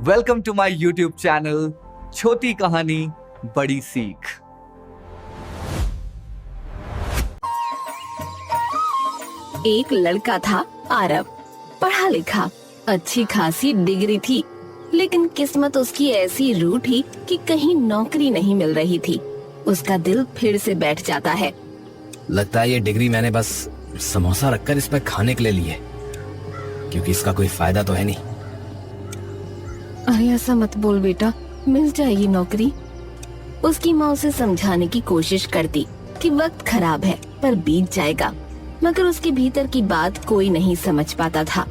Welcome to my YouTube channel छोटी कहानी बड़ी सीख। एक लड़का था आरव, पढ़ा लिखा, अच्छी खासी डिग्री थी, लेकिन किस्मत उसकी ऐसी रूठी कि कहीं नौकरी नहीं मिल रही थी। उसका दिल फिर से बैठ जाता है। लगता है ये डिग्री मैंने बस समोसा रखकर इस पर खाने के लिए ली है, क्योंकि इसका कोई फायदा तो है नहीं। अरे ऐसा मत बोल बेटा, मिल जाएगी नौकरी। उसकी माँ उसे समझाने की कोशिश करती कि वक्त खराब है पर बीत जाएगा, मगर उसके भीतर की बात कोई नहीं समझ पाता था।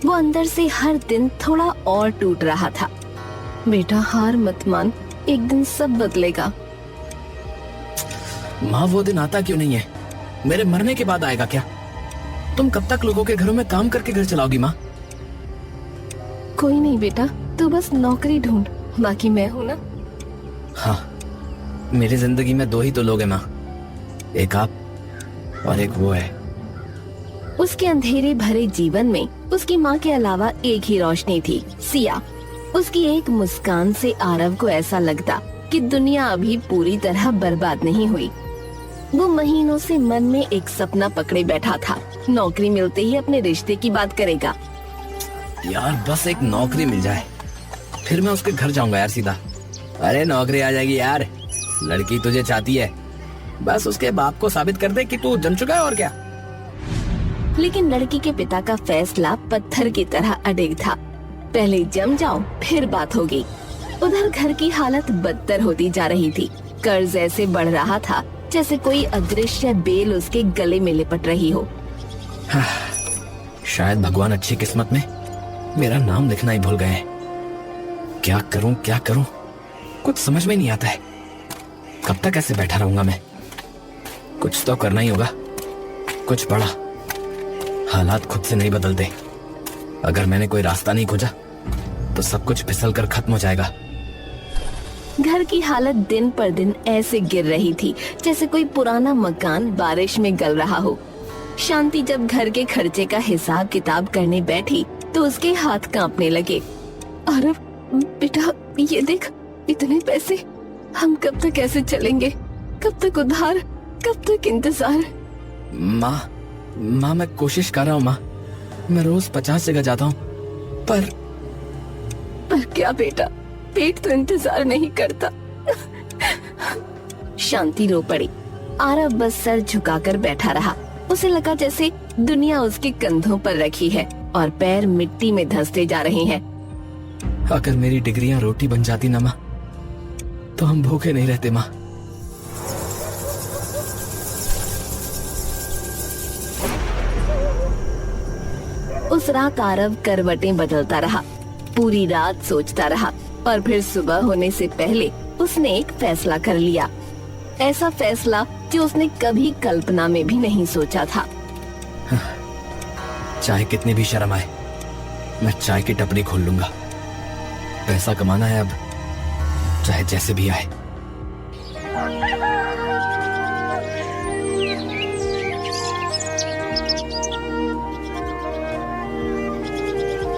वो अंदर से हर दिन थोड़ा और टूट रहा था। बेटा हार मत मान, एक दिन सब बदलेगा। माँ वो दिन आता क्यों नहीं है? मेरे मरने के बाद आएगा क्या? तुम कब तक लोगों के घरों में काम करके घर चलाओगी माँ? कोई नहीं बेटा, तू बस नौकरी ढूंढ, बाकी मैं हूँ ना। हाँ, मेरी जिंदगी में दो ही तो लोग हैं माँ, एक आप और एक वो है। उसके अंधेरे भरे जीवन में उसकी माँ के अलावा एक ही रोशनी थी, सिया। उसकी एक मुस्कान से आरव को ऐसा लगता कि दुनिया अभी पूरी तरह बर्बाद नहीं हुई। वो महीनों से मन में एक सपना पकड़े बैठा था, नौकरी मिलते ही अपने रिश्ते की बात करेगा। यार बस एक नौकरी मिल जाए, फिर मैं उसके घर जाऊंगा यार सीधा। अरे नौकरी आ जाएगी यार, लड़की तुझे चाहती है, बस उसके बाप को साबित कर दे कि तू जम चुका है और क्या। लेकिन लड़की के पिता का फैसला पत्थर की तरह अडिग था। पहले जम जाओ फिर बात होगी। उधर घर की हालत बदतर होती जा रही थी। कर्ज ऐसे बढ़ रहा था जैसे कोई अदृश्य बेल उसके गले में लिपट रही हो। शायद भगवान अच्छी किस्मत में मेरा नाम लिखना ही भूल गए हैं। क्या करूं कुछ समझ में नहीं आता है। कब तक ऐसे बैठा रहूंगा मैं? कुछ तो करना ही होगा, कुछ बड़ा। हालात खुद से नहीं बदलते। अगर मैंने कोई रास्ता नहीं खोजा तो सब कुछ फिसल कर खत्म हो जाएगा। घर की हालत दिन पर दिन ऐसे गिर रही थी जैसे कोई पुराना मकान बारिश में गल रहा हो। शांति जब घर के खर्चे का हिसाब किताब करने बैठी तो उसके हाथ कांपने लगे। अरे बेटा ये देख, इतने पैसे, हम कब तक ऐसे चलेंगे? कब तक उधार, कब तक इंतजार? माँ मैं कोशिश कर रहा हूँ माँ, मैं रोज 50 जगह जाता हूँ, पर क्या बेटा, पेट तो इंतजार नहीं करता। शांति रो पड़ी। आरव बस सर झुकाकर बैठा रहा। उसे लगा जैसे दुनिया उसके कंधों पर रखी है और पैर मिट्टी में धंसते जा रहे हैं। अगर मेरी डिग्रियां रोटी बन जाती ना माँ, तो हम भूखे नहीं रहते माँ। उस रात आरव करवटें बदलता रहा, पूरी रात सोचता रहा और फिर सुबह होने से पहले उसने एक फैसला कर लिया। ऐसा फैसला जो उसने कभी कल्पना में भी नहीं सोचा था। चाहे कितनी भी शर्म आए, मैं चाय की टपरी खोल लूंगा। पैसा कमाना है अब, चाहे जैसे भी आए।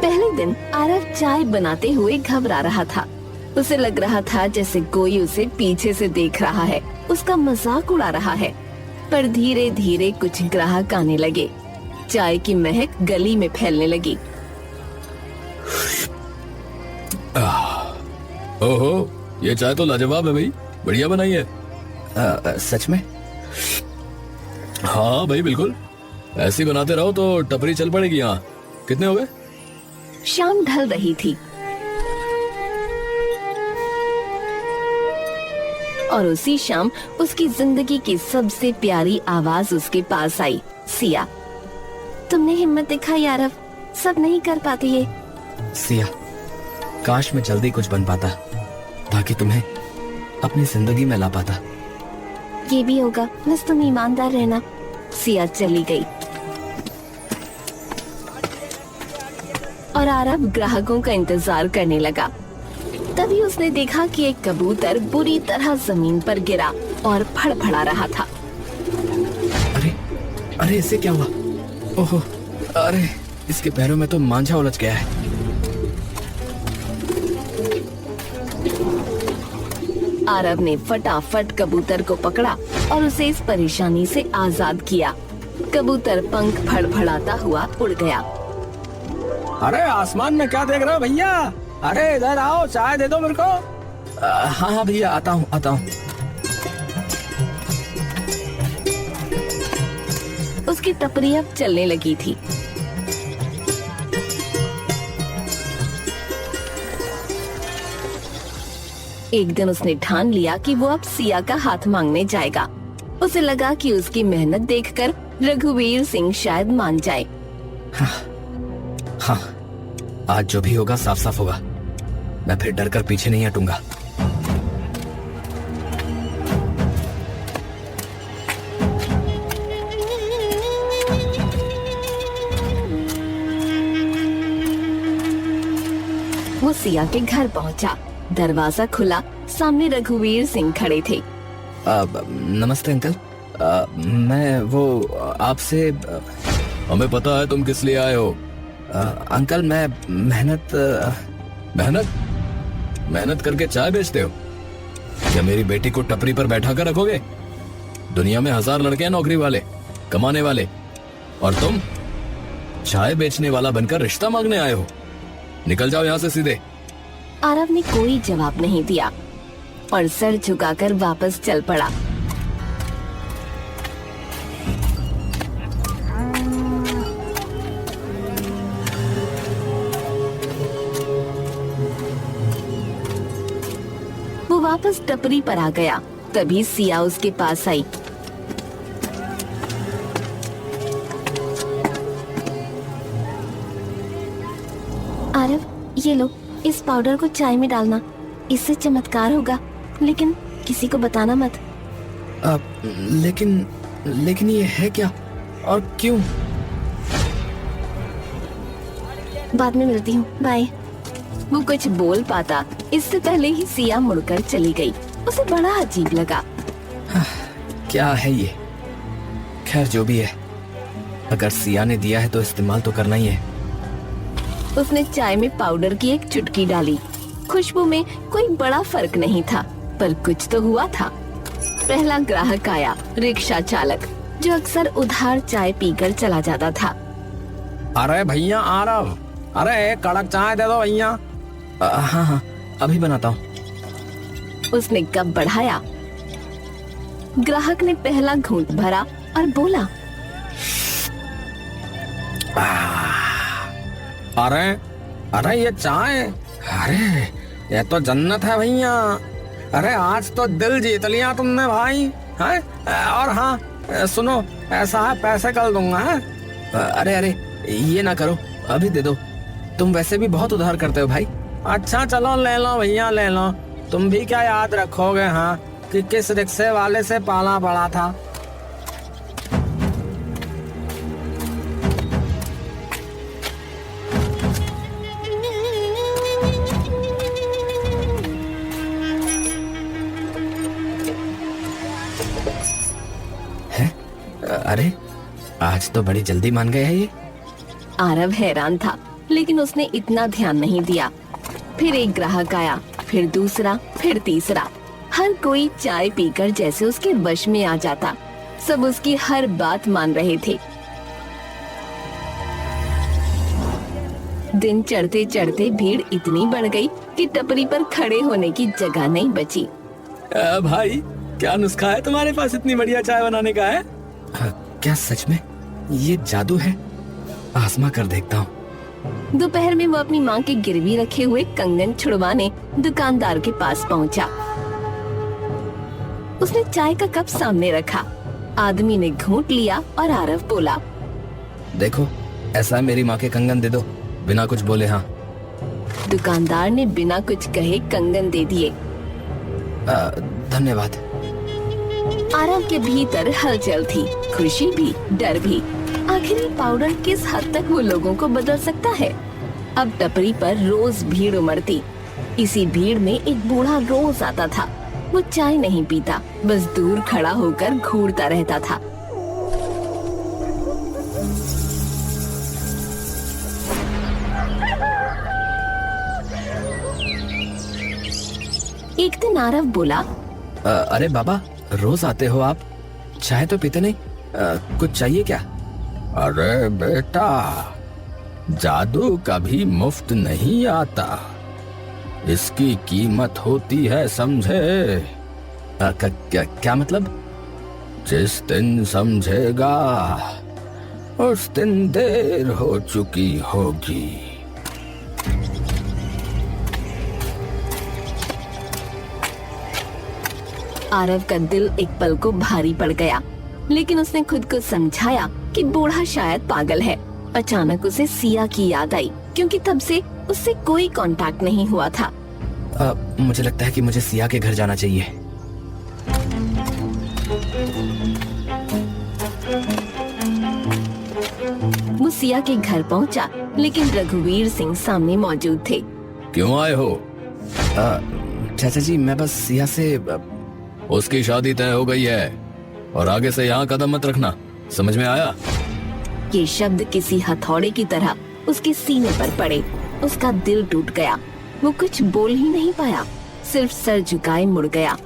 पहले दिन आरव चाय बनाते हुए घबरा रहा था। उसे लग रहा था जैसे कोई उसे पीछे से देख रहा है, उसका मजाक उड़ा रहा है। पर धीरे धीरे कुछ ग्राहक आने लगे। चाय की महक गली में फैलने लगी। ओहो, ये चाय तो लाजवाब है भाई, बढ़िया बनाई है। सच में? हाँ भाई बिल्कुल, ऐसे ही बनाते रहो तो टपरी चल पड़ेगी। यहाँ कितने हो गए? शाम ढल रही थी और उसी शाम उसकी जिंदगी की सबसे प्यारी आवाज उसके पास आई। सिया, तुमने हिम्मत दिखाई आरव, सब नहीं कर पाती ये। सिया, काश मैं जल्दी कुछ बन पाता ताकि तुम्हें अपनी जिंदगी में ला पाता। ये भी होगा, बस तुम ईमानदार रहना। सिया चली गई और आरव ग्राहकों का इंतजार करने लगा। तभी उसने देखा कि एक कबूतर बुरी तरह जमीन पर गिरा और फड़फड़ा रहा था। अरे इसे क्या हुआ? ओहो, अरे इसके पैरों में तो मांझा उलझ गया है। आरव ने फटाफट कबूतर को पकड़ा और उसे इस परेशानी से आजाद किया। कबूतर पंख फड़फड़ाता हुआ उड़ गया। अरे आसमान में क्या देख रहे हो भैया? अरे इधर आओ, चाय दे दो मेरे को। हाँ हाँ भैया, आता हूँ आता हूँ। उसकी टपरी अब चलने लगी थी। एक दिन उसने ठान लिया कि वो अब सिया का हाथ मांगने जाएगा। उसे लगा कि उसकी मेहनत देखकर रघुवीर सिंह शायद मान जाए। हाँ, आज जो भी होगा साफ साफ होगा। मैं फिर डर कर पीछे नहीं हटूंगा। वो सिया के घर पहुंचा। दरवाजा खुला, सामने रघुवीर सिंह खड़े थे। नमस्ते अंकल। मैं वो आपसे हमें पता है तुम किस लिए आए हो। अंकल मैं मेहनत करके चाय बेचते हो? क्या मेरी बेटी को टपरी पर बैठा कर रखोगे? दुनिया में 1000 लड़के हैं नौकरी वाले, कमाने वाले, और तुम चाय बेचने वाला बनकर रिश्ता मांगने आए हो। निकल जाओ यहाँ से सीधे। आरव ने कोई जवाब नहीं दिया और सर झुकाकर वापस चल पड़ा। वो वापस टपरी पर आ गया। तभी सिया उसके पास आई। आरव, ये लो, इस पाउडर को चाय में डालना, इससे चमत्कार होगा, लेकिन किसी को बताना मत। लेकिन ये है क्या और क्यों? बाद में मिलती हूँ, बाय। वो कुछ बोल पाता इससे पहले ही सिया मुड़कर चली गई। उसे बड़ा अजीब लगा। क्या है ये? खैर जो भी है, अगर सिया ने दिया है तो इस्तेमाल तो करना ही है। उसने चाय में पाउडर की एक चुटकी डाली। खुशबू में कोई बड़ा फर्क नहीं था, पर कुछ तो हुआ था। पहला ग्राहक आया, रिक्शा चालक, जो अक्सर उधार चाय पीकर चला जाता था। अरे भैया आरव, अरे एक कड़क चाय दे दो भैया। हाँ हाँ, अभी बनाता हूँ। उसने कप बढ़ाया। ग्राहक ने पहला घूंट भरा और बोला, अरे ये चाय, अरे ये तो जन्नत है भैया। अरे आज तो दिल जीत लिया तुमने भाई, हैं? और हाँ सुनो, ऐसा है पैसे कल दूंगा है? अरे ये ना करो, अभी दे दो। तुम वैसे भी बहुत उधार करते हो भाई। अच्छा चलो ले लो भैया, ले लो। तुम भी क्या याद रखोगे हाँ कि किस रिक्शे वाले से पाला पड़ा था। अरे आज तो बड़ी जल्दी मान गया है ये। आरव हैरान था, लेकिन उसने इतना ध्यान नहीं दिया। फिर एक ग्राहक आया, फिर दूसरा, फिर तीसरा। हर कोई चाय पीकर जैसे उसके वश में आ जाता। सब उसकी हर बात मान रहे थे। दिन चढ़ते चढ़ते भीड़ इतनी बढ़ गई कि टपरी पर खड़े होने की जगह नहीं बची। भाई क्या नुस्खा है तुम्हारे पास इतनी बढ़िया चाय बनाने का है? क्या सच में ये जादू है? आजमा कर देखता हूँ। दोपहर में वो अपनी माँ के गिरवी रखे हुए कंगन छुड़वाने दुकानदार के पास पहुँचा। उसने चाय का कप सामने रखा। आदमी ने घूंट लिया और आरव बोला, देखो ऐसा मेरी माँ के कंगन दे दो, बिना कुछ बोले। हाँ। दुकानदार ने बिना कुछ कहे कंगन दे दिए। धन्यवाद। आरव के भीतर हलचल थी, खुशी भी, डर भी। आखिर ये पाउडर किस हद तक वो लोगों को बदल सकता है? अब टपरी पर रोज भीड़ उमड़ती। इसी भीड़ में एक बूढ़ा रोज आता था। वो चाय नहीं पीता, बस दूर खड़ा होकर घूरता रहता था। एक दिन आरव बोला, अरे बाबा, रोज आते हो आप, चाय तो पीते नहीं, कुछ चाहिए क्या? अरे बेटा, जादू कभी मुफ्त नहीं आता, इसकी कीमत होती है, समझे? क्या मतलब? जिस दिन समझेगा उस दिन देर हो चुकी होगी। आरव का दिल एक पल को भारी पड़ गया, लेकिन उसने खुद को समझाया कि बूढ़ा शायद पागल है। अचानक उसे सिया की याद आई, क्योंकि तब से उससे कोई कांटेक्ट नहीं हुआ था। मुझे लगता है कि मुझे सिया के घर जाना चाहिए। वो सिया के घर पहुंचा, लेकिन रघुवीर सिंह सामने मौजूद थे। क्यों आए हो? चाचा जी, मैं बस सिया से उसकी शादी तय हो गई है और आगे से यहाँ कदम मत रखना, समझ में आया? ये शब्द किसी हथौड़े की तरह उसके सीने पर पड़े। उसका दिल टूट गया। वो कुछ बोल ही नहीं पाया, सिर्फ सर झुकाए मुड़ गया।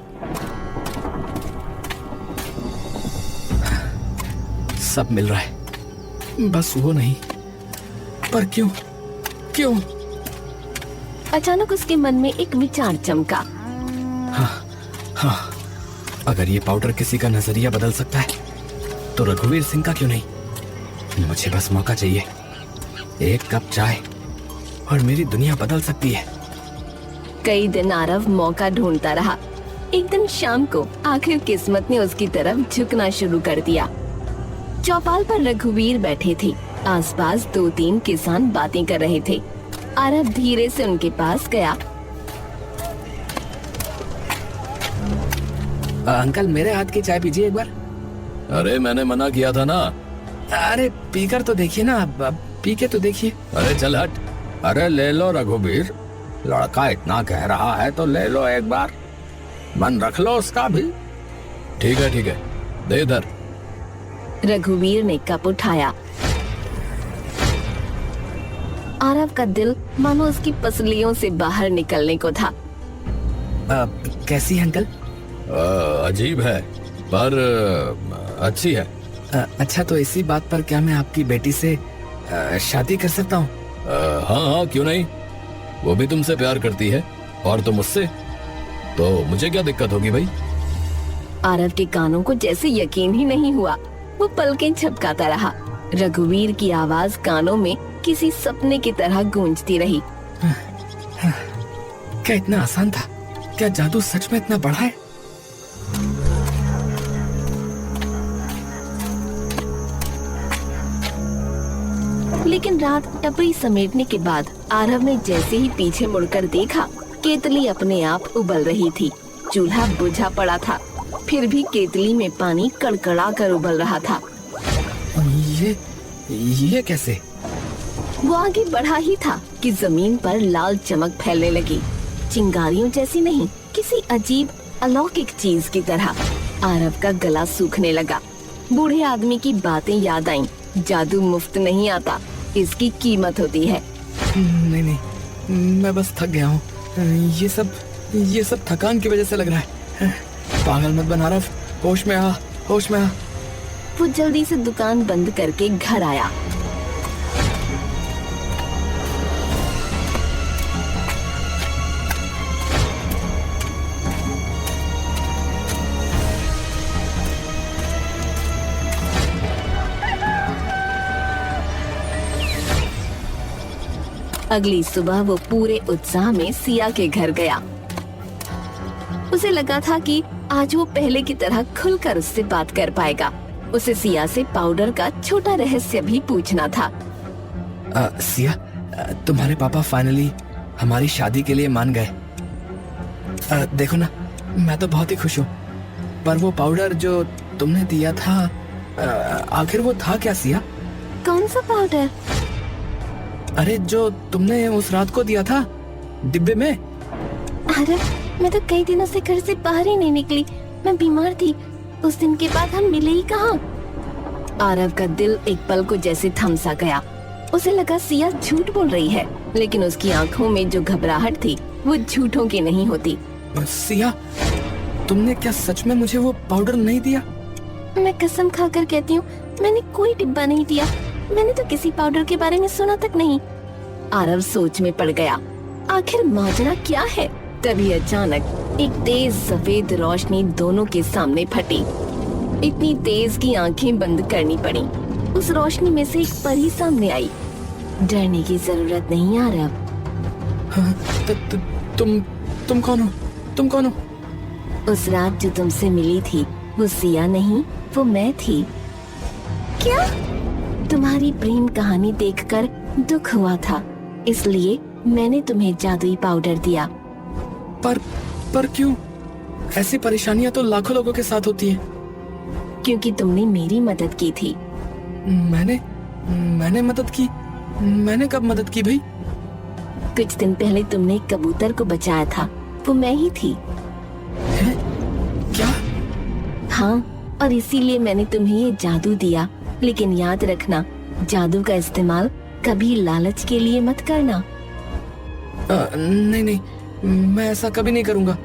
सब मिल रहा है, बस वो नहीं। पर क्यों? क्यों? अचानक उसके मन में एक विचार चमका। हाँ, अगर ये पाउडर किसी का नजरिया बदल सकता है तो रघुवीर सिंह का क्यों नहीं? मुझे बस मौका चाहिए, एक कप चाय और मेरी दुनिया बदल सकती है। कई दिन आरव मौका ढूंढता रहा। एक दिन शाम को आखिर किस्मत ने उसकी तरफ झुकना शुरू कर दिया। चौपाल पर रघुवीर बैठे थे। आसपास 2-3 किसान बातें कर रहे थे। आरव धीरे से उनके पास गया। अंकल, मेरे हाथ की चाय पीजिए एक बार। अरे मैंने मना किया था ना। अरे पीकर तो देखिए ना, पी के तो देखिए। अरे चल हट। अरे ले लो रघुवीर, लड़का इतना कह रहा है तो ले लो एक बार, मन रख लो उसका भी। ठीक है, दे इधर। रघुवीर ने कप उठाया। आरव का दिल मानो उसकी पसलियों से बाहर निकलने को था। कैसी है अंकल? अजीब है, पर अच्छी है। अच्छा, तो इसी बात पर क्या मैं आपकी बेटी से शादी कर सकता हूँ? हाँ, क्यों नहीं। वो भी तुमसे प्यार करती है और तुम मुझसे, तो मुझे क्या दिक्कत होगी भाई? आरव के कानों को जैसे यकीन ही नहीं हुआ। वो पलकें झपकाता रहा। रघुवीर की आवाज कानों में किसी सपने की तरह गूंजती रही। क्या इतना आसान था? क्या जादू सच में इतना बड़ा है? लेकिन रात टपरी समेटने के बाद आरव ने जैसे ही पीछे मुड़कर देखा, केतली अपने आप उबल रही थी। चूल्हा बुझा पड़ा था, फिर भी केतली में पानी कड़कड़ा कर उबल रहा था। ये कैसे? वो आगे बढ़ा ही था कि जमीन पर लाल चमक फैलने लगी। चिंगारियों जैसी नहीं, किसी अजीब अलौकिक चीज की तरह। आरव का गला सूखने लगा। बूढ़े आदमी की बातें याद आईं। जादू मुफ्त नहीं आता, इसकी कीमत होती है। नहीं, मैं बस थक गया हूँ। ये सब थकान की वजह से लग रहा है। पागल मत बना आरव, होश में आ। वो जल्दी से दुकान बंद करके घर आया। अगली सुबह वो पूरे उत्साह में सिया के घर गया। उसे लगा था कि आज वो पहले की तरह खुलकर उससे बात कर पाएगा। उसे सिया से पाउडर का छोटा रहस्य भी पूछना था। सिया, तुम्हारे पापा फाइनली हमारी शादी के लिए मान गए। देखो ना, मैं तो बहुत ही खुश हूँ। पर वो पाउडर जो तुमने दिया था, आखिर वो था क्या सिया? कौन सा पाउडर? अरे जो तुमने उस रात को दिया था डिब्बे में। अरे मैं तो कई दिनों से घर से बाहर ही नहीं निकली। मैं बीमार थी। उस दिन के बाद हम मिले ही कहाँ। आरव का दिल एक पल को जैसे थम सा गया। उसे लगा सिया झूठ बोल रही है, लेकिन उसकी आंखों में जो घबराहट थी वो झूठों की नहीं होती। सिया, तुमने क्या सच में मुझे वो पाउडर नहीं दिया? मैं कसम खाकर कहती हूँ, मैंने कोई डिब्बा नहीं दिया। मैंने तो किसी पाउडर के बारे में सुना तक नहीं। आरव सोच में पड़ गया, आखिर माजरा क्या है। तभी अचानक एक तेज सफेद रोशनी दोनों के सामने फटी। इतनी तेज कि आंखें बंद करनी पड़ी। उस रोशनी में से एक परी सामने आई। डरने की जरूरत नहीं आरव। हाँ, तुम कौन हो? तुम कौन हो? उस रात जो तुमसे मिली थी वो सिया नहीं, वो मैं थी। क्या? तुम्हारी प्रेम कहानी देखकर दुख हुआ था, इसलिए मैंने तुम्हें जादुई पाउडर दिया। पर क्यों? ऐसी परेशानियां तो लाखों लोगों के साथ होती हैं। क्योंकि तुमने मेरी मदद की थी। मैंने मदद की? मैंने कब मदद की भाई? कुछ दिन पहले तुमने एक कबूतर को बचाया था, वो मैं ही थी। है? क्या? हाँ, और इसीलिए मैंने तुम्हें ये जादू दिया। लेकिन याद रखना, जादू का इस्तेमाल कभी लालच के लिए मत करना। नहीं, मैं ऐसा कभी नहीं करूंगा।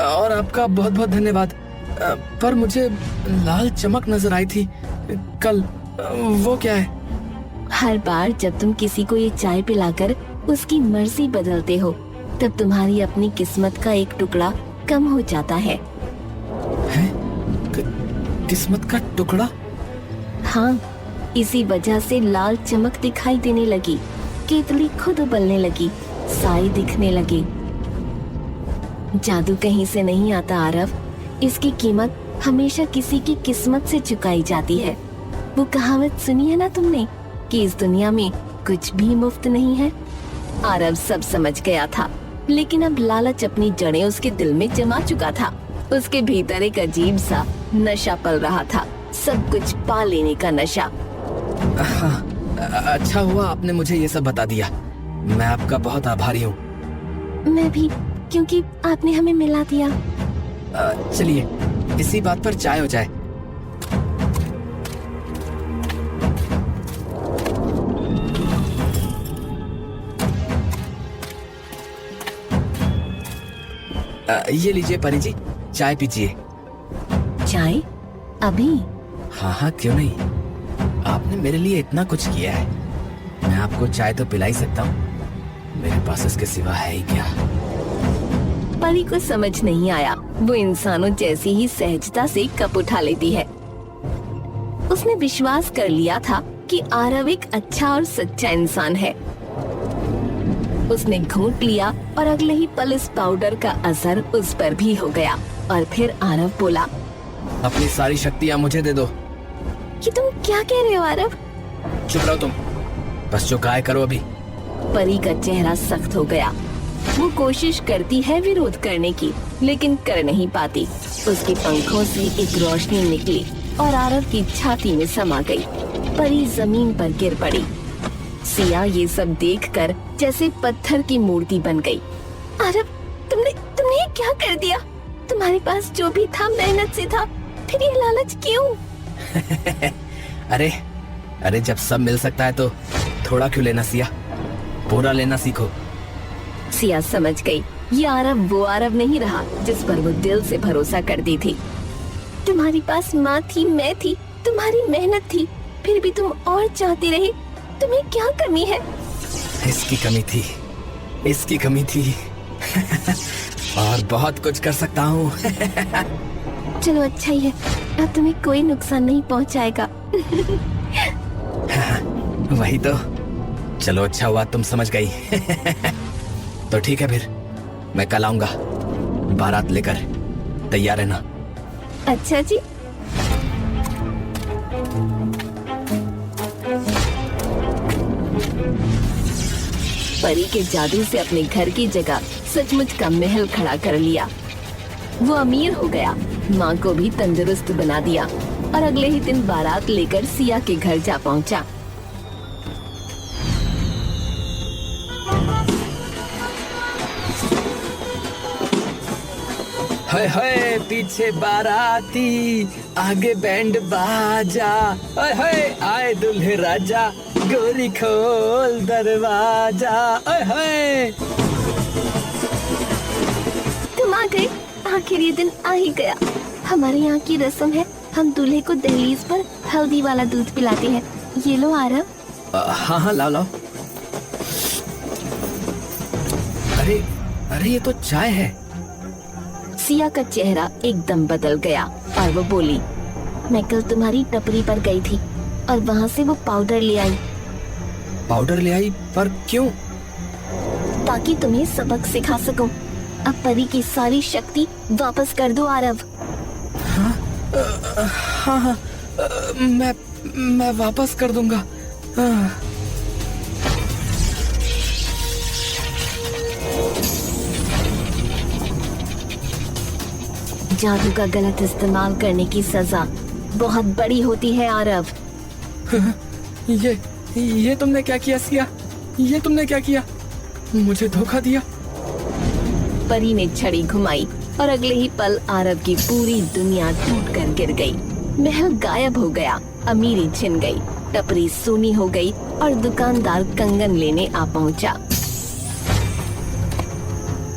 और आपका बहुत बहुत धन्यवाद। पर मुझे लाल चमक नजर आई थी कल, वो क्या है? हर बार जब तुम किसी को ये चाय पिलाकर उसकी मर्जी बदलते हो, तब तुम्हारी अपनी किस्मत का एक टुकड़ा कम हो जाता है। किस्मत का टुकड़ा? हाँ, इसी वजह से लाल चमक दिखाई देने लगी, केतली खुद उबलने लगी, साए दिखने लगे। जादू कहीं से नहीं आता आरव, इसकी कीमत हमेशा किसी की किस्मत से चुकाई जाती है। वो कहावत सुनी है ना तुमने कि इस दुनिया में कुछ भी मुफ्त नहीं है। आरव सब समझ गया था, लेकिन अब लालच अपनी जड़ें उसके दिल में जमा चुका था। उसके भीतर एक अजीब सा नशा पल रहा था, सब कुछ पा लेने का नशा। अच्छा हुआ आपने मुझे ये सब बता दिया। मैं आपका बहुत आभारी हूँ। मैं भी, क्योंकि आपने हमें मिला दिया। चलिए इसी बात पर चाय हो जाए। ये लीजिए परी जी, चाय पीजिए। चाय? अभी? हाँ, क्यों नहीं। आपने मेरे लिए इतना कुछ किया है, मैं आपको चाय तो पिला ही सकता हूँ। मेरे पास इसके सिवा है ही क्या। परी को समझ नहीं आया, वो इंसानों जैसी ही सहजता से कप उठा लेती है। उसने विश्वास कर लिया था कि आरव एक अच्छा और सच्चा इंसान है। उसने घूंट लिया और अगले ही पल इस पाउडर का असर उस पर भी हो गया। और फिर आरव बोला, अपनी सारी शक्तियाँ मुझे दे दो। कि तुम क्या कह रहे हो आरव? चुप रहो तुम, बस जो काय करो अभी। परी का चेहरा सख्त हो गया। वो कोशिश करती है विरोध करने की, लेकिन कर नहीं पाती। उसके पंखों से एक रोशनी निकली और आरव की छाती में समा गई। परी जमीन पर गिर पड़ी। सिया ये सब देखकर जैसे पत्थर की मूर्ति बन गई। आरव, तुमने ये क्या कर दिया? तुम्हारे पास जो भी था मेहनत से था, फिर ये लालच क्यों? अरे जब सब मिल सकता है तो थोड़ा क्यों लेना सिया, पूरा लेना सीखो। सिया समझ गई, ये आरव वो आरव नहीं रहा जिस पर वो दिल से भरोसा करती थी। तुम्हारे पास माँ थी, मैं थी, तुम्हारी मेहनत थी, फिर भी तुम और चाहती रही। तुम्हें क्या कमी है? इसकी कमी थी और बहुत कुछ कर सकता हूँ। चलो अच्छा ही है, अब तुम्हें कोई नुकसान नहीं पहुँचाएगा। वही तो, चलो अच्छा हुआ तुम समझ गई। तो ठीक है फिर, मैं कल आऊंगा बारात लेकर, तैयार रहना। अच्छा जी। परी के जादू से अपने घर की जगह सचमुच का महल खड़ा कर लिया। वो अमीर हो गया, माँ को भी तंदुरुस्त बना दिया और अगले ही दिन बारात लेकर सिया के घर जा पहुँचा। हाय हाय पीछे बाराती, आगे बैंड बाजा, हाय हाय आए दुल्हे राजा, गोरी खोल दरवाजा, हाय हाय। तुम आ गए, आखिर ये दिन आ ही गया। हमारे यहाँ की रस्म है, हम दूल्हे को दहलीज पर हल्दी वाला दूध पिलाते हैं। ये लो आरव। हाँ हाँ, लाओ लाओ। अरे अरे, ये तो चाय है। सिया का चेहरा एकदम बदल गया और वो बोली, मैं कल तुम्हारी टपरी पर गई थी और वहाँ से वो पाउडर ले आई। पाउडर ले आई? पर क्यों? ताकि तुम्हें सबक सिखा सकूं। अब परी की सारी शक्ति वापस कर दो आरव। हाँ हाँ, मैं वापस कर दूंगा। जादू का गलत इस्तेमाल करने की सजा बहुत बड़ी होती है आरव। ये तुमने क्या किया सिया? ये तुमने क्या किया? मुझे धोखा दिया। परी ने छड़ी घुमाई और अगले ही पल आरव की पूरी दुनिया टूटकर गिर गई। महल गायब हो गया, अमीरी छिन गई, टपरी सूनी हो गई और दुकानदार कंगन लेने आ पहुंचा।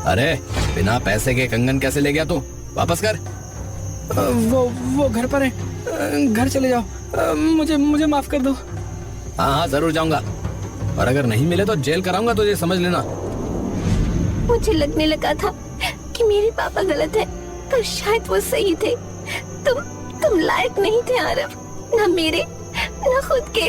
अरे, बिना पैसे के कंगन कैसे ले गया तू? वापस कर। वो घर पर है, घर चले जाओ। मुझे माफ कर दो। हाँ हाँ, जरूर जाऊंगा, और अगर नहीं मिले तो जेल कराऊंगा तुझे, समझ लेना। मुझे लगने लगा था कि मेरे पापा गलत है, पर शायद वो सही थे। तुम लायक नहीं थे आरव, न मेरे न खुद के।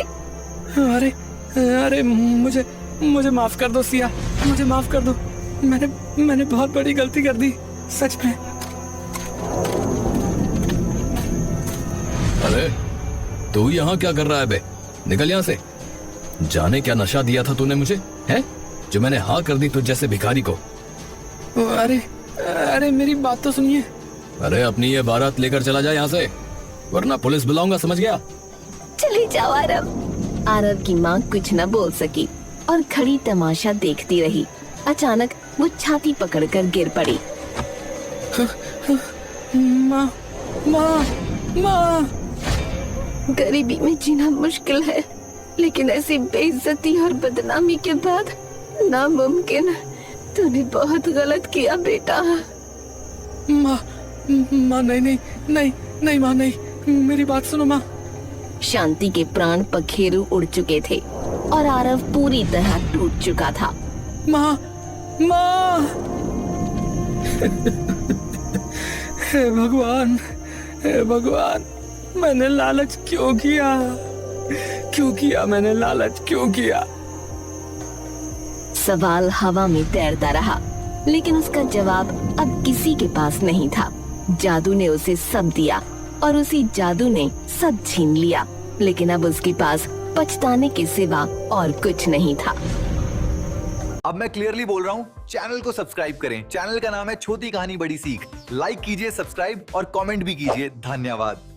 अरे मुझे माफ कर दो सिया, मुझे माफ कर दो। मैंने बहुत बड़ी गलती कर दी, सच में। अरे तू यहाँ क्या कर रहा है बे? निकल यहाँ से। जाने क्या नशा दिया था तूने मुझे, है, जो मैंने हाँ कर दी तुझ जैसे भिखारी को। अरे मेरी बात तो सुनिए। अरे अपनी ये बारात लेकर चला जा यहाँ से, वरना पुलिस बुलाऊंगा, समझ गया? चले जाओ आरव। आरव की माँ कुछ न बोल सकी और खड़ी तमाशा देखती रही। अचानक वो छाती पकड़कर गिर पड़ी। माँ माँ माँ। गरीबी में जीना मुश्किल है, लेकिन ऐसी बेइज्जती और बदनामी के बाद नामुमकिन। तूने बहुत गलत किया बेटा। माँ नहीं माँ, नहीं, मेरी बात सुनो माँ। शांति के प्राण पखेरु उड़ चुके थे और आरव पूरी तरह टूट चुका था। माँ हे भगवान, मैंने लालच क्यों किया? मैंने लालच क्यों किया? सवाल हवा में तैरता रहा, लेकिन उसका जवाब अब किसी के पास नहीं था। जादू ने उसे सब दिया और उसी जादू ने सब छीन लिया, लेकिन अब उसके पास पछताने के सिवा और कुछ नहीं था। अब मैं क्लियरली बोल रहा हूँ, चैनल को सब्सक्राइब करें। चैनल का नाम है छोटी कहानी बड़ी सीख। लाइक कीजिए, सब्सक्राइब और कमेंट भी कीजिए। धन्यवाद।